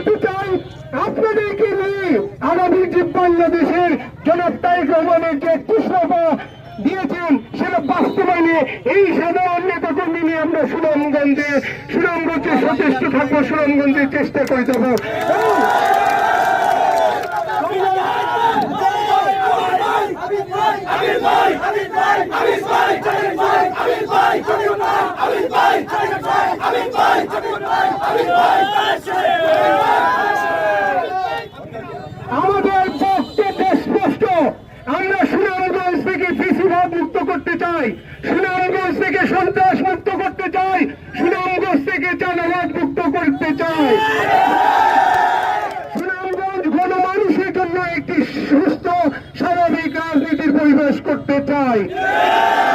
বলতে চাই, আপনাদেরকে নিয়ে আগামী যে বাংলাদেশের জনাব তারেক রহমানের যে কৃষ্ণপা দিয়েছেন সেটা বাস্তবায়নে এই সাধারণ নেতা কর্মী নিয়ে আমরা সুনামগঞ্জে সচেষ্ট থাকবো, সুনামগঞ্জের চেষ্টা করে যাবো। আমাদের পক্ষে স্পষ্ট, আমরা সুনামগঞ্জ থেকে ফেসিবাদ মুক্ত করতে চাই, সুনামগঞ্জ থেকে সন্ত্রাস মুক্ত করতে চাই, সুনামগঞ্জ থেকে চাঁদাবাদ মুক্ত করতে চাই, সুনামগঞ্জ গণমানুষের জন্য একটি সুস্থ স্বাভাবিক রাজনীতির পরিবেশ করতে চাই।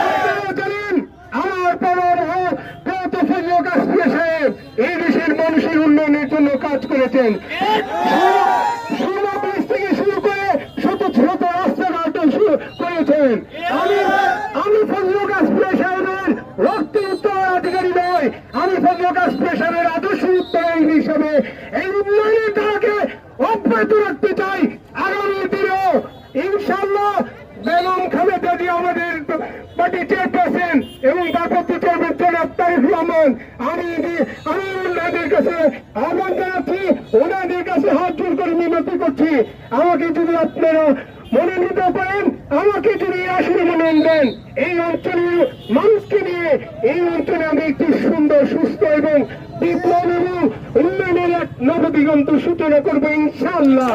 আপনারা জানেন আমার প্রয়াত ফজলুল কাসমি সাহেব এই দেশের মানুষের উন্নয়নের জন্য কাজ করেছেন। থেকে শুরু করে শত শত রাস্তাঘাট করেছেন। আমি ফজলুল কাসমি সাহেবের রক্তের উত্তরাধিকারী নয়, আমি ফজলুল কাসমি সাহেবের আদর্শ উত্তরাধিকারী হিসেবে এই উন্নয়নের ধারাকে অব্যাহত রাখতে চাই। আগামী দিনেও ইনশাআল্লাহ বেগম খালেদা জিয়া আমাদের পার্টি চেয়ারপারসন এবং ভারপ্রাপ্ত চেয়ারম্যান জনাব তারেক রহমান, আমি ওনাদের কাছে আহ্বান জানাচ্ছি, ওনাদের কাছে হাত জোর করে মিনতি করছি, আমাকে যদি আপনারা মনোনীত করেন, আমাকে যদি আসলে মনোনয়ন দেন, এই অঞ্চলের মানুষকে নিয়ে এই অঞ্চলে আমি একটি সুন্দর সুস্থ এবং বিপ্লব এবং উন্নয়নের এক নবদিগন্ত সূচনা করবো ইনশাআল্লাহ।